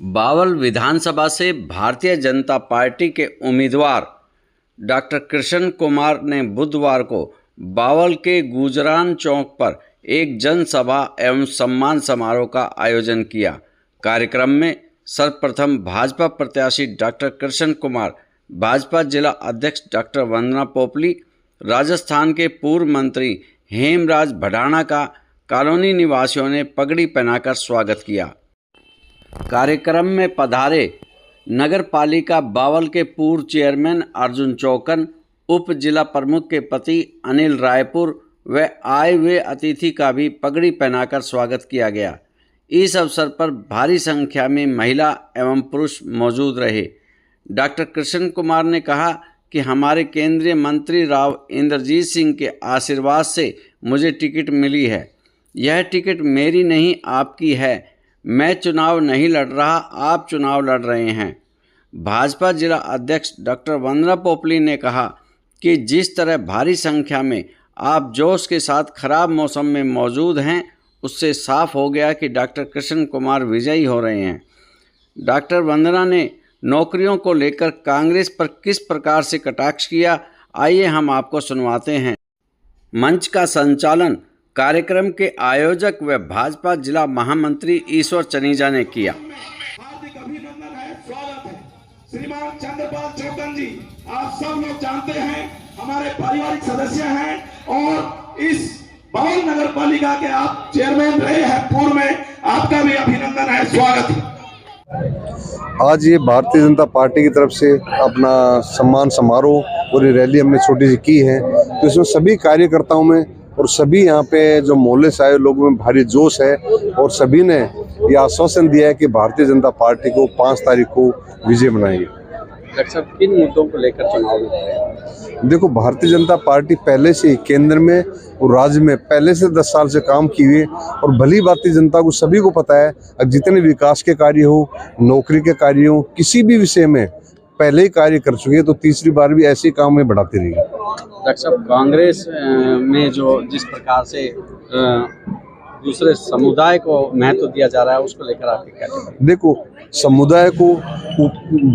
बावल विधानसभा से भारतीय जनता पार्टी के उम्मीदवार डॉक्टर कृष्ण कुमार ने बुधवार को बावल के गुजरान चौक पर एक जनसभा एवं सम्मान समारोह का आयोजन किया। कार्यक्रम में सर्वप्रथम भाजपा प्रत्याशी डॉक्टर कृष्ण कुमार, भाजपा जिला अध्यक्ष डॉक्टर वंदना पोपली, राजस्थान के पूर्व मंत्री हेमराज भडाना का कॉलोनी निवासियों ने पगड़ी पहनाकर स्वागत किया। कार्यक्रम में पधारे नगर पालिका बावल के पूर्व चेयरमैन अर्जुन चौकन, उप जिला प्रमुख के पति अनिल रायपुर व आए हुए अतिथि का भी पगड़ी पहनाकर स्वागत किया गया। इस अवसर पर भारी संख्या में महिला एवं पुरुष मौजूद रहे। डॉक्टर कृष्ण कुमार ने कहा कि हमारे केंद्रीय मंत्री राव इंद्रजीत सिंह के आशीर्वाद से मुझे टिकट मिली है। यह टिकट मेरी नहीं, आपकी है। मैं चुनाव नहीं लड़ रहा, आप चुनाव लड़ रहे हैं। भाजपा जिला अध्यक्ष डॉक्टर वंदना पोपली ने कहा कि जिस तरह भारी संख्या में आप जोश के साथ खराब मौसम में मौजूद हैं, उससे साफ हो गया कि डॉक्टर कृष्ण कुमार विजयी हो रहे हैं। डॉक्टर वंदना ने नौकरियों को लेकर कांग्रेस पर किस प्रकार से कटाक्ष किया, आइए हम आपको सुनवाते हैं। मंच का संचालन कार्यक्रम के आयोजक व भाजपा जिला महामंत्री ईश्वर चनीजा ने किया। हार्दिक अभिनंदन है, स्वागत है। श्रीमान चंद्रपाल चौकन जी, आप सब लोग जानते हैं, हमारे पारिवारिक सदस्य हैं और इस बावल नगर पालिका के आप चेयरमैन रहे हैं पूर्व में, आपका भी अभिनंदन है, स्वागत है। आज ये भारतीय जनता पार्टी की तरफ से अपना सम्मान समारोह और रैली हमने छोटी सी की है, तो इसमें सभी कार्यकर्ताओं में और सभी यहाँ पे जो मोहल्ले से आए लोगों में भारी जोश है और सभी ने ये आश्वासन दिया है कि भारतीय जनता पार्टी को 5 तारीख को विजय बनाएंगे। डॉक्टर साहब, किन मुद्दों को लेकर चुनाव लड़ रहे हैं? देखो, भारतीय जनता पार्टी पहले से ही केंद्र में और राज्य में पहले से 10 साल से काम की हुई और भली भारतीय जनता को सभी को पता है, जितने विकास के कार्य हो, नौकरी के कार्य हो, किसी भी विषय में पहले ही कार्य कर चुके हैं, तो तीसरी बार भी ऐसे ही काम में बढ़ाती रहेगी। डॉक्टर साहब, कांग्रेस में जो जिस प्रकार से दूसरे समुदाय को महत्व दिया जा रहा है, उसको लेकर आपकी क्या कहना है? देखो, समुदाय को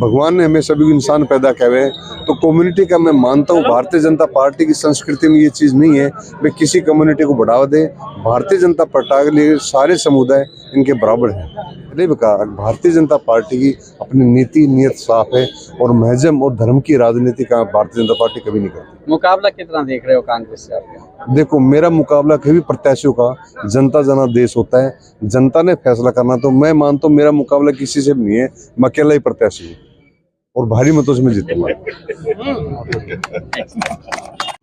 भगवान ने हमें सभी इंसान पैदा किए हुए हैं, तो कम्युनिटी का मैं मानता हूँ भारतीय जनता पार्टी की संस्कृति में ये चीज़ नहीं है वे किसी कम्युनिटी को बढ़ावा दे। भारतीय जनता पार्टी के लिए सारे समुदाय इनके बराबर हैं। भारतीय जनता पार्टी की अपनी नीति नियत साफ है और महजम और धर्म की राजनीति का भारतीय जनता पार्टी कभी नहीं करती। मुकाबला कितना देख रहे हो कांग्रेस से आपका? देखो, मेरा मुकाबला कभी प्रत्याशियों का, जनता जनादेश होता है, जनता ने फैसला करना, तो मैं मानता हूँ मेरा मुकाबला किसी से भी नहीं है, मैं अकेला ही प्रत्याशी हूँ और भारी मतों से मैं जीतूंगा।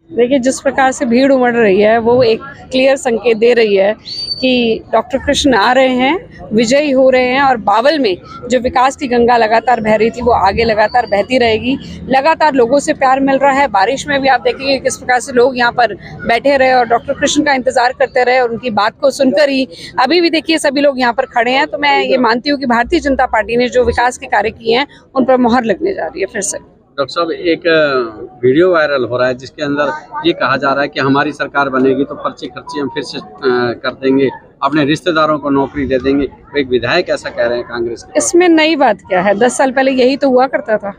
देखिए, जिस प्रकार से भीड़ उमड़ रही है वो एक क्लियर संकेत दे रही है कि डॉक्टर कृष्ण आ रहे हैं, विजयी हो रहे हैं और बावल में जो विकास की गंगा लगातार बह रही थी वो आगे लगातार बहती रहेगी। लगातार लोगों से प्यार मिल रहा है। बारिश में भी आप देखेंगे किस प्रकार से लोग यहाँ पर बैठे रहे और डॉक्टर कृष्ण का इंतजार करते रहे और उनकी बात को सुनकर ही अभी भी देखिए सभी लोग यहाँ पर खड़े हैं। तो मैं ये मानती हूँ कि भारतीय जनता पार्टी ने जो विकास के कार्य किए हैं उन पर मोहर लगने जा रही है फिर से। डॉक्टर साहब, एक वीडियो वायरल हो रहा है जिसके अंदर ये कहा जा रहा है कि हमारी सरकार बनेगी तो पर्ची खर्ची हम फिर से कर देंगे, अपने रिश्तेदारों को नौकरी दे देंगे। तो एक विधायक ऐसा कह रहे हैं कांग्रेस के। इसमें नई बात क्या है? 10 साल पहले यही तो हुआ करता था।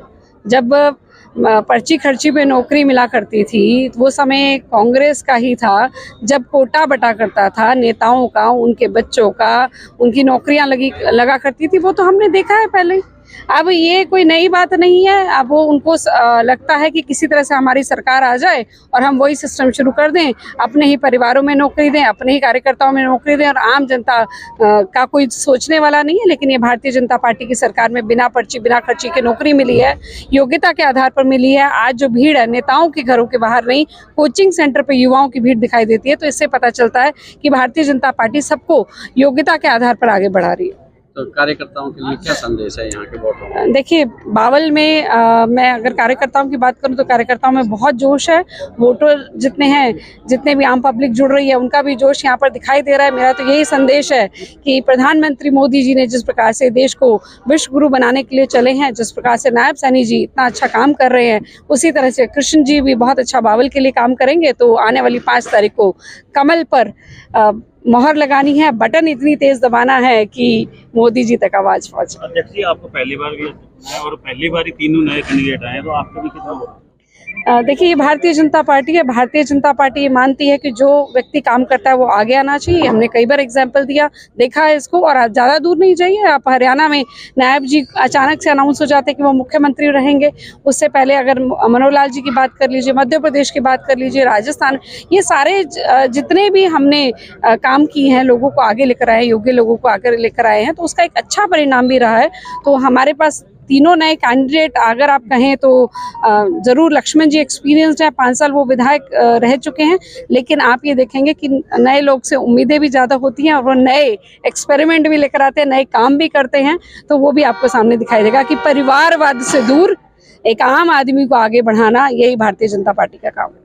जब पर्ची खर्ची पे नौकरी मिला करती थी वो समय कांग्रेस का ही था। जब कोटा बटा करता था नेताओं का, उनके बच्चों का, उनकी नौकरियां लगा करती थी, वो तो हमने देखा है पहले। अब ये कोई नई बात नहीं है। अब वो उनको लगता है कि किसी तरह से हमारी सरकार आ जाए और हम वही सिस्टम शुरू कर दें, अपने ही परिवारों में नौकरी दें, अपने ही कार्यकर्ताओं में नौकरी दें और आम जनता का कोई सोचने वाला नहीं है। लेकिन ये भारतीय जनता पार्टी की सरकार में बिना पर्ची बिना खर्ची के नौकरी मिली है, योग्यता के आधार पर मिली है। आज जो भीड़ है नेताओं के घरों के बाहर नहीं, कोचिंग सेंटर पर युवाओं की भीड़ दिखाई देती है। तो इससे पता चलता है कि भारतीय जनता पार्टी सबको योग्यता के आधार पर आगे बढ़ा रही है। तो कार्यकर्ताओं के लिए क्या संदेश है यहाँ के वोटरों? देखिए, बावल में मैं अगर कार्यकर्ताओं की बात करूं तो कार्यकर्ताओं में बहुत जोश है। वोटर जितने हैं, जितने भी आम पब्लिक जुड़ रही है, उनका भी जोश यहाँ पर दिखाई दे रहा है। मेरा तो यही संदेश है कि प्रधानमंत्री मोदी जी ने जिस प्रकार से देश को विश्व गुरु बनाने के लिए चले हैं, जिस प्रकार से नायब सैनी जी इतना अच्छा काम कर रहे हैं, उसी तरह से कृष्ण जी भी बहुत अच्छा बावल के लिए काम करेंगे। तो आने वाली 5 तारीख को कमल पर मोहर लगानी है, बटन इतनी तेज दबाना है कि मोदी जी तक आवाज पहुंचे। अध्यक्ष जी, आपको पहली बार भी है और पहली बार ही तीनों नए कैंडिडेट आए, तो आपको भी कितना होगा? देखिए, ये भारतीय जनता पार्टी है। भारतीय जनता पार्टी ये मानती है कि जो व्यक्ति काम करता है वो आगे आना चाहिए। हमने कई बार एग्जाम्पल दिया, देखा है इसको। और आप ज़्यादा दूर नहीं जाइए, आप हरियाणा में नायब जी अचानक से अनाउंस हो जाते हैं कि वो मुख्यमंत्री रहेंगे। उससे पहले अगर मनोहर लाल जी की बात कर लीजिए, मध्य प्रदेश की बात कर लीजिए, राजस्थान, ये सारे जितने भी हमने काम किए हैं, लोगों को आगे लेकर आए हैं, योग्य लोगों को आगे लेकर आए हैं, तो उसका एक अच्छा परिणाम भी रहा है। तो हमारे पास तीनों नए कैंडिडेट, अगर आप कहें तो ज़रूर लक्ष्मण जी एक्सपीरियंस्ड है, 5 साल वो विधायक रह चुके हैं। लेकिन आप ये देखेंगे कि नए लोग से उम्मीदें भी ज़्यादा होती हैं और वो नए एक्सपेरिमेंट भी लेकर आते हैं, नए काम भी करते हैं। तो वो भी आपको सामने दिखाई देगा कि परिवारवाद से दूर एक आम आदमी को आगे बढ़ाना, यही भारतीय जनता पार्टी का काम है।